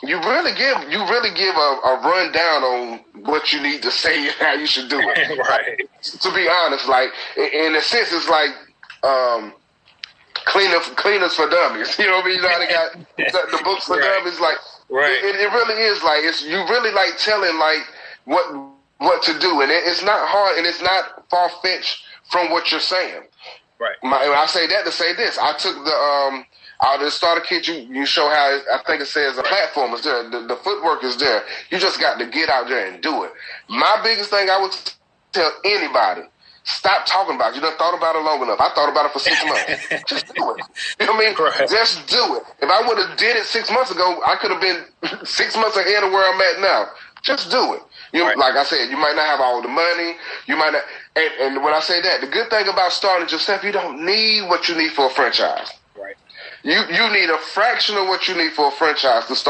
you really give a rundown on what you need to say and how you should do it. Right. To be honest, like in a sense, it's like cleaners for dummies. You know what I mean? You know how they got the books for dummies. Like it really is like you really like telling like what to do, and it's not hard and it's not far fetched from what you're saying. Right. I say that to say this. I took the out of the starter kit, you show how I think it says the platform is there, the footwork is there. You just got to get out there and do it. My biggest thing I would tell anybody: stop talking about it. You done thought about it long enough. I thought about it for 6 months. Just do it. You know what I mean? Right. Just do it. If I would have did it 6 months ago, I could have been 6 months ahead of where I'm at now. Just do it. Like I said, you might not have all the money. You might not. And when I say that, the good thing about starting yourself, you don't need what you need for a franchise. Right. You need a fraction of what you need for a franchise to start.